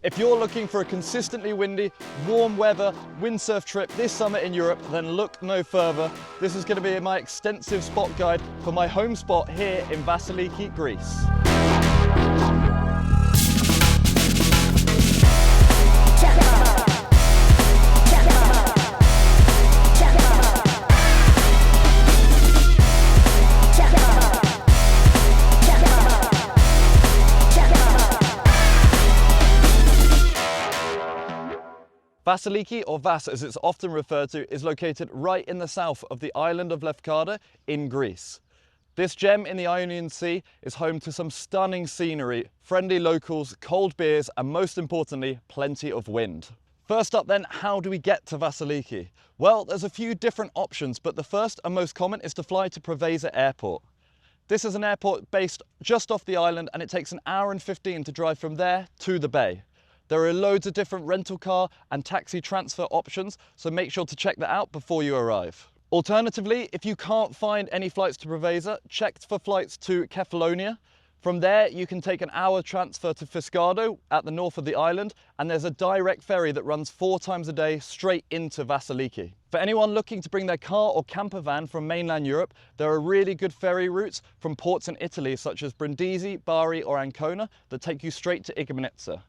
If you're looking for a consistently windy, warm weather windsurf trip this summer in Europe, then look no further. This is going to be my extensive spot guide for my home spot here in Vasiliki, Greece. Vasiliki, or Vass as it's often referred to, is located right in the south of the island of Lefkada in Greece. This gem in the Ionian Sea is home to some stunning scenery, friendly locals, cold beers, and most importantly, plenty of wind. First up then, how do we get to Vasiliki? Well, there's a few different options, but the first and most common is to fly to Preveza Airport. This is an airport based just off the island, and it takes an hour and 15 to drive from there to the bay. There are loads of different rental car and taxi transfer options, so make sure to check that out before you arrive. Alternatively, if you can't find any flights to Preveza, check for flights to Kefalonia. From there, you can take an hour transfer to Fiskardo at the north of the island, and there's a direct ferry that runs 4 times a day straight into Vasiliki. For anyone looking to bring their car or camper van from mainland Europe, there are really good ferry routes from ports in Italy such as Brindisi, Bari or Ancona that take you straight to Igoumenitsa.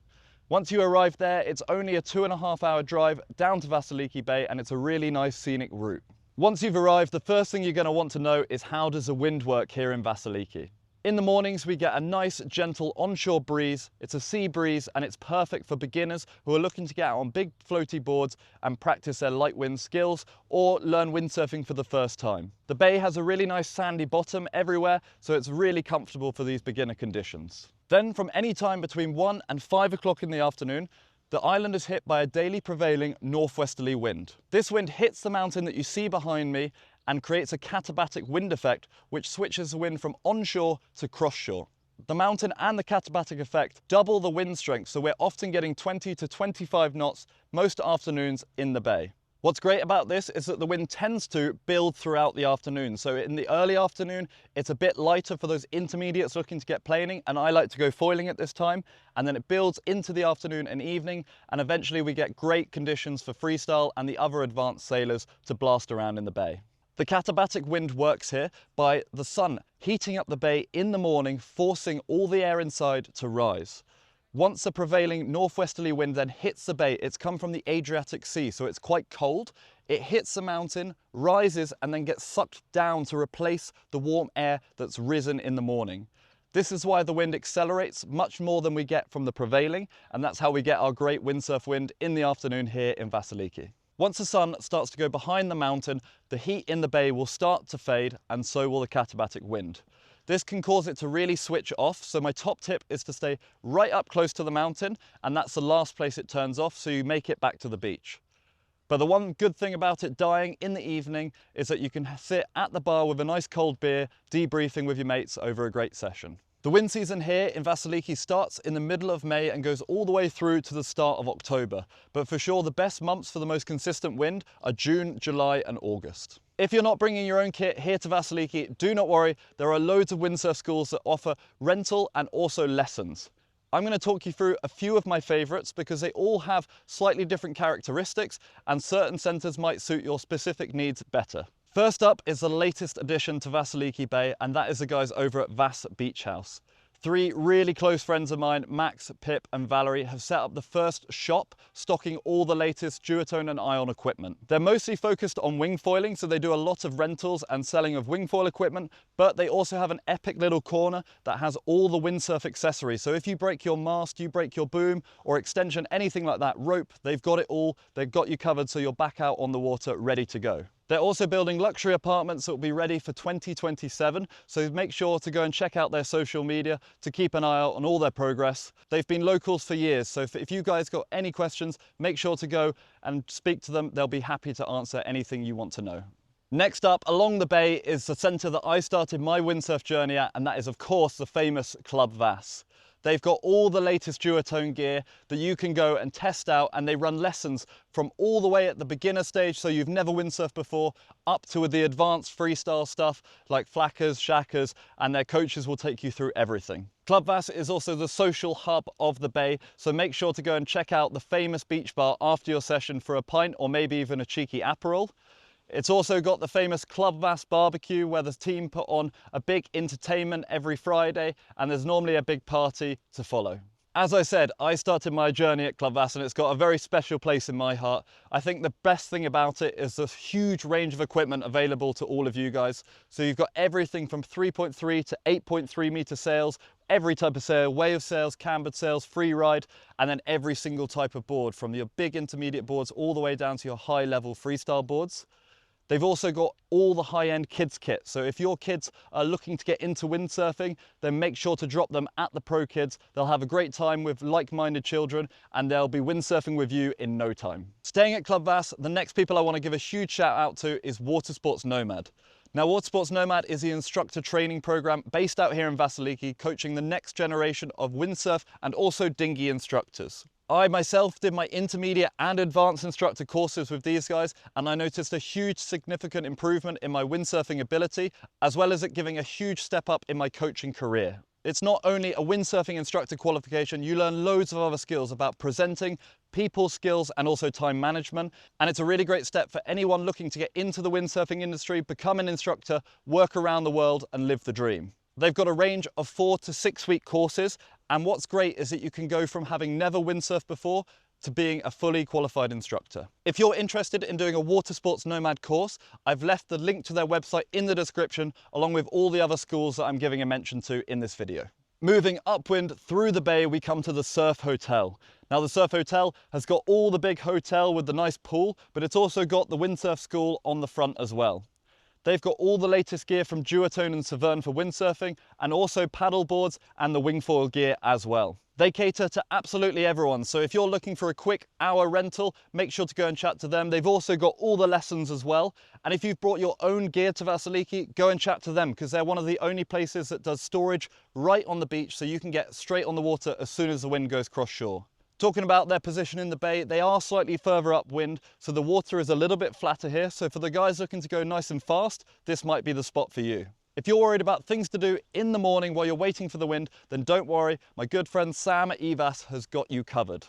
Once you arrive there, it's only a 2.5-hour drive down to Vasiliki Bay, and it's a really nice scenic route. Once you've arrived, the first thing you're going to want to know is how does the wind work here in Vasiliki. In the mornings, we get a nice, gentle onshore breeze. It's a sea breeze, and it's perfect for beginners who are looking to get out on big floaty boards and practice their light wind skills or learn windsurfing for the first time. The bay has a really nice sandy bottom everywhere, so it's really comfortable for these beginner conditions. Then from any time between 1 and 5 o'clock in the afternoon, the island is hit by a daily prevailing northwesterly wind. This wind hits the mountain that you see behind me and creates a katabatic wind effect, which switches the wind from onshore to cross-shore. The mountain and the katabatic effect double the wind strength, so we're often getting 20 to 25 knots most afternoons in the bay. What's great about this is that the wind tends to build throughout the afternoon. So in the early afternoon, it's a bit lighter for those intermediates looking to get planing, and I like to go foiling at this time. And then it builds into the afternoon and evening, and eventually we get great conditions for freestyle and the other advanced sailors to blast around in the bay. The katabatic wind works here by the sun heating up the bay in the morning, forcing all the air inside to rise. Once the prevailing northwesterly wind then hits the bay, it's come from the Adriatic Sea, so it's quite cold. It hits the mountain, rises, and then gets sucked down to replace the warm air that's risen in the morning. This is why the wind accelerates much more than we get from the prevailing, and that's how we get our great windsurf wind in the afternoon here in Vasiliki. Once the sun starts to go behind the mountain, the heat in the bay will start to fade, and so will the katabatic wind. This can cause it to really switch off, so my top tip is to stay right up close to the mountain, and that's the last place it turns off, so you make it back to the beach. But the one good thing about it dying in the evening is that you can sit at the bar with a nice cold beer, debriefing with your mates over a great session. The wind season here in Vasiliki starts in the middle of May and goes all the way through to the start of October. But for sure, the best months for the most consistent wind are June, July and August. If you're not bringing your own kit here to Vasiliki, do not worry. There are loads of windsurf schools that offer rental and also lessons. I'm going to talk you through a few of my favorites because they all have slightly different characteristics and certain centers might suit your specific needs better. First up is the latest addition to Vasiliki Bay, and that is the guys over at Vass Beach House. 3 really close friends of mine, Max, Pip and Valerie, have set up the first shop stocking all the latest duotone and ion equipment. They're mostly focused on wing foiling, so they do a lot of rentals and selling of wing foil equipment, but they also have an epic little corner that has all the windsurf accessories. So if you break your mast, you break your boom or extension, anything like that, rope, they've got it all. They've got you covered so you're back out on the water ready to go. They're also building luxury apartments that will be ready for 2027, so make sure to go and check out their social media to keep an eye out on all their progress. They've been locals for years, so if you guys got any questions, make sure to go and speak to them. They'll be happy to answer anything you want to know. Next up along the bay is the centre that I started my windsurf journey at, and that is of course the famous Club Vass. They've got all the latest duotone gear that you can go and test out, and they run lessons from all the way at the beginner stage, so you've never windsurfed before, up to the advanced freestyle stuff like flackers, shackers, and their coaches will take you through everything. Club Vass is also the social hub of the bay, so make sure to go and check out the famous beach bar after your session for a pint or maybe even a cheeky Aperol. It's also got the famous Club Vass barbecue where the team put on a big entertainment every Friday, and there's normally a big party to follow. As I said, I started my journey at Club Vass and it's got a very special place in my heart. I think the best thing about it is the huge range of equipment available to all of you guys. So you've got everything from 3.3 to 8.3 meter sails, every type of sail, wave sails, cambered sails, free ride, and then every single type of board, from your big intermediate boards all the way down to your high level freestyle boards. They've also got all the high-end kids kit. So if your kids are looking to get into windsurfing, then make sure to drop them at the Pro Kids. They'll have a great time with like-minded children and they'll be windsurfing with you in no time. Staying at Club Vass, the next people I want to give a huge shout out to is Watersports Nomad. Now, Watersports Nomad is the instructor training program based out here in Vasiliki, coaching the next generation of windsurf and also dinghy instructors. I myself did my intermediate and advanced instructor courses with these guys, and I noticed a huge significant improvement in my windsurfing ability, as well as it giving a huge step up in my coaching career. It's not only a windsurfing instructor qualification, you learn loads of other skills about presenting, people skills, and also time management. And it's a really great step for anyone looking to get into the windsurfing industry, become an instructor, work around the world, and live the dream. They've got a range of 4 to 6 week courses, and what's great is that you can go from having never windsurfed before to being a fully qualified instructor. If you're interested in doing a Watersports Nomad course, I've left the link to their website in the description, along with all the other schools that I'm giving a mention to in this video. Moving upwind through the bay, we come to the Surf Hotel. Now, the Surf Hotel has got all the big hotel with the nice pool, but it's also got the windsurf school on the front as well. They've got all the latest gear from Duotone and Severn for windsurfing, and also paddle boards and the wingfoil gear as well. They cater to absolutely everyone, so if you're looking for a quick hour rental, make sure to go and chat to them. They've also got all the lessons as well, and if you've brought your own gear to Vasiliki, go and chat to them, because they're one of the only places that does storage right on the beach, so you can get straight on the water as soon as the wind goes cross shore. Talking about their position in the bay, they are slightly further upwind, so the water is a little bit flatter here. So for the guys looking to go nice and fast, this might be the spot for you. If you're worried about things to do in the morning while you're waiting for the wind, then don't worry, my good friend Sam at Evass has got you covered.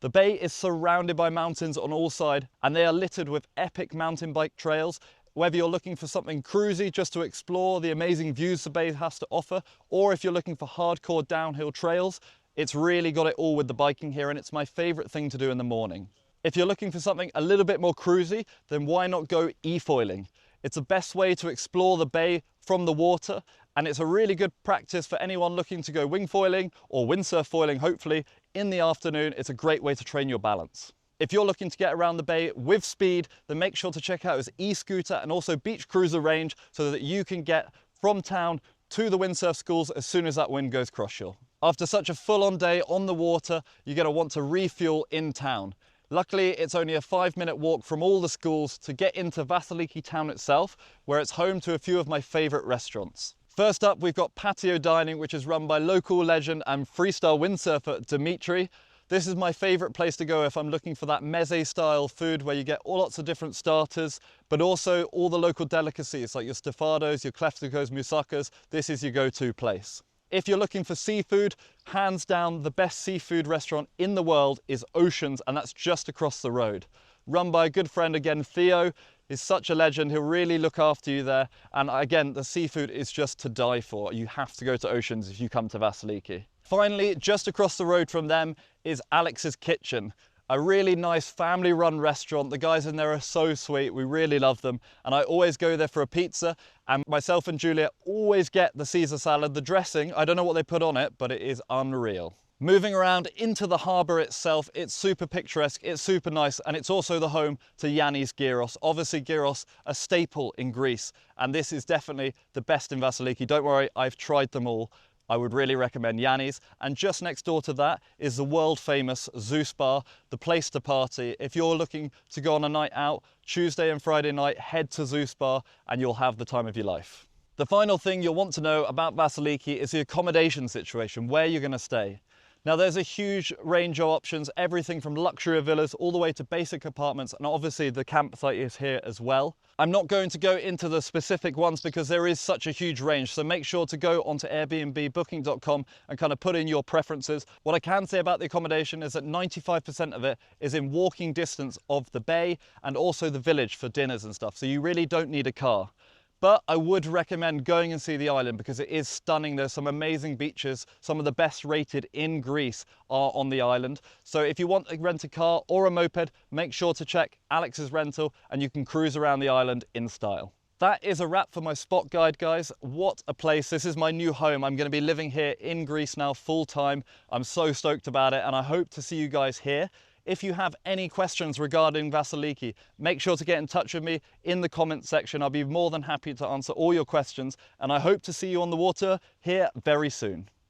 The bay is surrounded by mountains on all sides, and they are littered with epic mountain bike trails. Whether you're looking for something cruisy just to explore the amazing views the bay has to offer, or if you're looking for hardcore downhill trails, it's really got it all with the biking here, and it's my favorite thing to do in the morning. If you're looking for something a little bit more cruisy, then why not go e-foiling? It's the best way to explore the bay from the water, and it's a really good practice for anyone looking to go wingfoiling or windsurf foiling, hopefully, in the afternoon. It's a great way to train your balance. If you're looking to get around the bay with speed, then make sure to check out his e-scooter and also beach cruiser range so that you can get from town to the windsurf schools as soon as that wind goes cross shore. After such a full-on day on the water, you're going to want to refuel in town. Luckily, it's only a 5-minute walk from all the schools to get into Vasiliki town itself, where it's home to a few of my favourite restaurants. First up, we've got Patio Dining, which is run by local legend and freestyle windsurfer Dimitri. This is my favourite place to go if I'm looking for that meze-style food where you get lots of different starters, but also all the local delicacies like your stefados, your kleftikos, moussakas. This is your go-to place. If you're looking for seafood, hands down the best seafood restaurant in the world is Oceans, and that's just across the road. Run by a good friend again, Theo. He's such a legend, he'll really look after you there. And again, the seafood is just to die for. You have to go to Oceans if you come to Vasiliki. Finally, just across the road from them is Alex's Kitchen. A really nice family-run restaurant. The guys in there are so sweet. We really love them. And I always go there for a pizza. And myself and Julia always get the Caesar salad. The dressing, I don't know what they put on it, but it is unreal. Moving around into the harbour itself, it's super picturesque, it's super nice, and it's also the home to Yanni's gyros. Obviously gyros, a staple in Greece. And this is definitely the best in Vasiliki. Don't worry, I've tried them all. I would really recommend Yanni's. And just next door to that is the world famous Zeus Bar, the place to party. If you're looking to go on a night out, Tuesday and Friday night, head to Zeus Bar and you'll have the time of your life. The final thing you'll want to know about Vasiliki is the accommodation situation, where you're going to stay. Now there's a huge range of options, everything from luxury villas all the way to basic apartments, and obviously the campsite is here as well. I'm not going to go into the specific ones because there is such a huge range, so make sure to go onto airbnbbooking.com and kind of put in your preferences. What I can say about the accommodation is that 95% of it is in walking distance of the bay and also the village for dinners and stuff, so you really don't need a car. But I would recommend going and see the island because it is stunning. There's some amazing beaches. Some of the best rated in Greece are on the island. So if you want to rent a car or a moped, make sure to check Alex's Rental and you can cruise around the island in style. That is a wrap for my spot guide, guys. What a place. This is my new home. I'm going to be living here in Greece now full time. I'm so stoked about it and I hope to see you guys here. If you have any questions regarding Vasiliki, make sure to get in touch with me in the comments section. I'll be more than happy to answer all your questions and I hope to see you on the water here very soon.